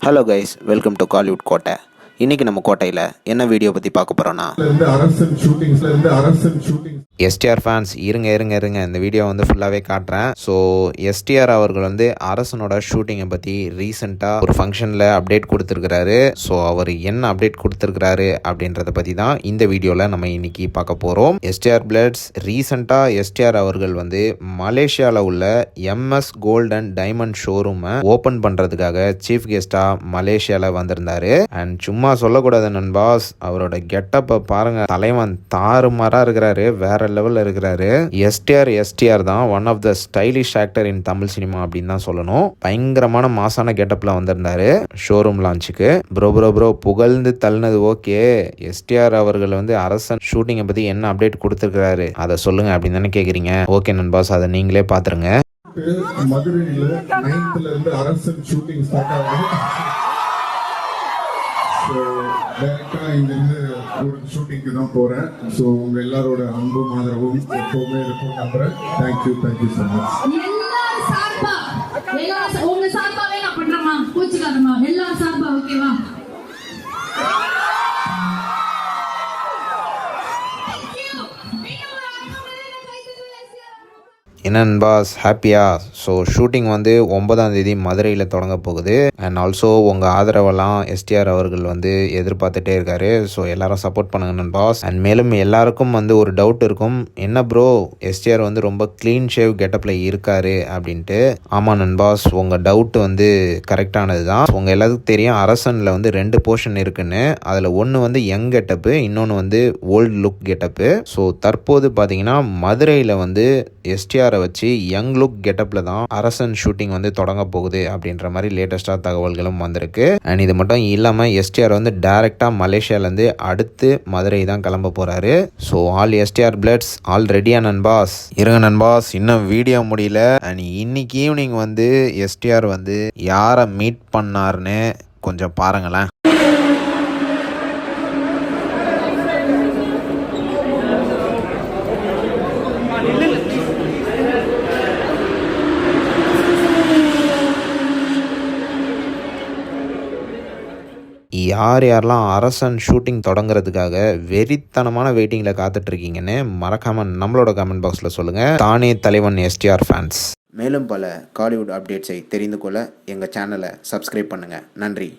Hello guys, welcome to Kollywood கோட்டை. இன்றைக்கி நம்ம கோட்டையில் என்ன வீடியோ பற்றி பார்க்க போகிறோன்னா, எஸ்டிஆர் ஃபேன்ஸ் இருங்க இந்த வீடியோ வந்து ஃபுல்லாகவே காட்டுறேன். ஸோ எஸ்டிஆர் அவர்கள் வந்து அரசனோட ஷூட்டிங்கை பற்றி ரீசெண்டாக ஒரு ஃபங்க்ஷனில் அப்டேட் கொடுத்துருக்கிறாரு. ஸோ அவர் என்ன அப்டேட் கொடுத்துருக்கிறாரு அப்படின்றத பற்றி தான் இந்த வீடியோவில் நம்ம இன்னைக்கு பார்க்க போகிறோம். எஸ்டிஆர் பிளட்ஸ் ரீசெண்டாக எஸ்டிஆர் அவர்கள் வந்து மலேசியாவில் உள்ள எம்எஸ் கோல்ட் அண்ட் டைமண்ட் ஷோரூமை ஓப்பன் பண்ணுறதுக்காக சீஃப் கெஸ்ட்டாக மலேசியாவில் வந்திருந்தாரு. அண்ட் சும்மா சொல்லக்கூடாது நண்பாஸ், அவரோட கெட்டப்பை பாருங்க, தலைவன் தாறுமாறாக இருக்கிறாரு, வேற லெவலில் இருக்கிறாரு. எஸ்டிஆர் தான் one of the stylish actor in Tamil cinema அப்படின்னு தான் சொல்லணும். பயங்கரமான மாசான கெட்டப்ல வந்திருந்தாரு ஷோரூம் லான்ச்சுக்கு. ப்ரோ புகழ்ந்து தள்ளினது ஓகே, எஸ்டிஆர் அவர்கள் வந்து அரசன் ஷூட்டிங்கை பற்றி என்ன அப்டேட் கொடுத்துருக்காரு அதை சொல்லுங்க அப்படின்னு தானே கேட்குறீங்க. ஓகே நண்பாஸ், அதை நீங்களே பார்த்துருங்க. மதுரையில் 9th இருந்து அரசன் ஷூட்டிங் ஸ்டார்ட் ஆகுது. ஸோ டைரக்டாக இங்கேருந்து ஒரு ஷூட்டிங்க்கு தான் போகிறேன். ஸோ உங்கள் எல்லாரோட அன்பும் ஆதரவும் எப்போவுமே இருக்கும் நம்புறேன். Thank you so much. உங்க சார்பாவே நான் பண்றேம்மா, பூச்சிக்காதம்மா, எல்லாரும் சார்பா ஓகேவா? என்னன் பாஸ், ஹாப்பியா? ஸோ ஷூட்டிங் வந்து 9ஆம் தேதி மதுரையில் தொடங்க போகுது. அண்ட் ஆல்சோ உங்கள் ஆதரவெல்லாம் எஸ்டிஆர் அவர்கள் வந்து எதிர்பார்த்துட்டே இருக்காரு. ஸோ எல்லாரும் சப்போர்ட் பண்ணுங்க நன் பாஸ். அண்ட் மேலும் எல்லாருக்கும் வந்து ஒரு டவுட் இருக்கும், என்ன ப்ரோ எஸ்டிஆர் வந்து ரொம்ப க்ளீன் ஷேவ் கெட்டப்பில் இருக்காரு அப்படின்ட்டு. ஆமாம் நன் பாஸ், உங்கள் டவுட் வந்து கரெக்டானது தான். உங்கள் எல்லாத்துக்கும் தெரியும் அரசனில் வந்து 2 போர்ஷன் இருக்குன்னு. அதில் ஒன்று வந்து யங் கெட்டப்பு, இன்னொன்று வந்து ஓல்டு லுக் கெட்டப்பு. ஸோ தற்போது பார்த்தீங்கன்னா மதுரையில் வந்து எஸ்டிஆரை வச்சு யங் லுக் கெட்டப்ல தான் அரசன் ஷூட்டிங் வந்து தொடங்க போகுது அப்படின்ற மாதிரி லேட்டஸ்டா தகவல்களும் வந்திருக்கு. அண்ட் இது மட்டும் இல்லாம எஸ்டிஆர் வந்து டைரக்டா மலேசியால இருந்து அடுத்து மதுரை தான் கிளம்ப போறாரு. ஸோ ஆல் எஸ்டிஆர் பிளட்ஸ் ஆல் ரெடியா நண்பாஸ்? இருங்க நண்பாஸ், இன்னும் வீடியோ முடியல. அண்ட் இன்னைக்கு ஈவினிங் வந்து எஸ்டிஆர் வந்து யாரை மீட் பண்ணாருன்னு கொஞ்சம் பாருங்களேன். யாரெல்லாம் அரசன் ஷூட்டிங் தொடங்குறதுக்காக வெறித்தனமான வெயிட்டிங்கில் காத்துட்ருக்கீங்கன்னு மறக்காமல் நம்மளோட கமெண்ட் பாக்ஸில் சொல்லுங்கள். தானே தலைவன் எஸ்டிஆர் ஃபேன்ஸ். மேலும் பல காலிவுட் அப்டேட்ஸை தெரிந்து கொள்ள எங்கள் சேனலை சப்ஸ்கிரைப் பண்ணுங்கள். நன்றி.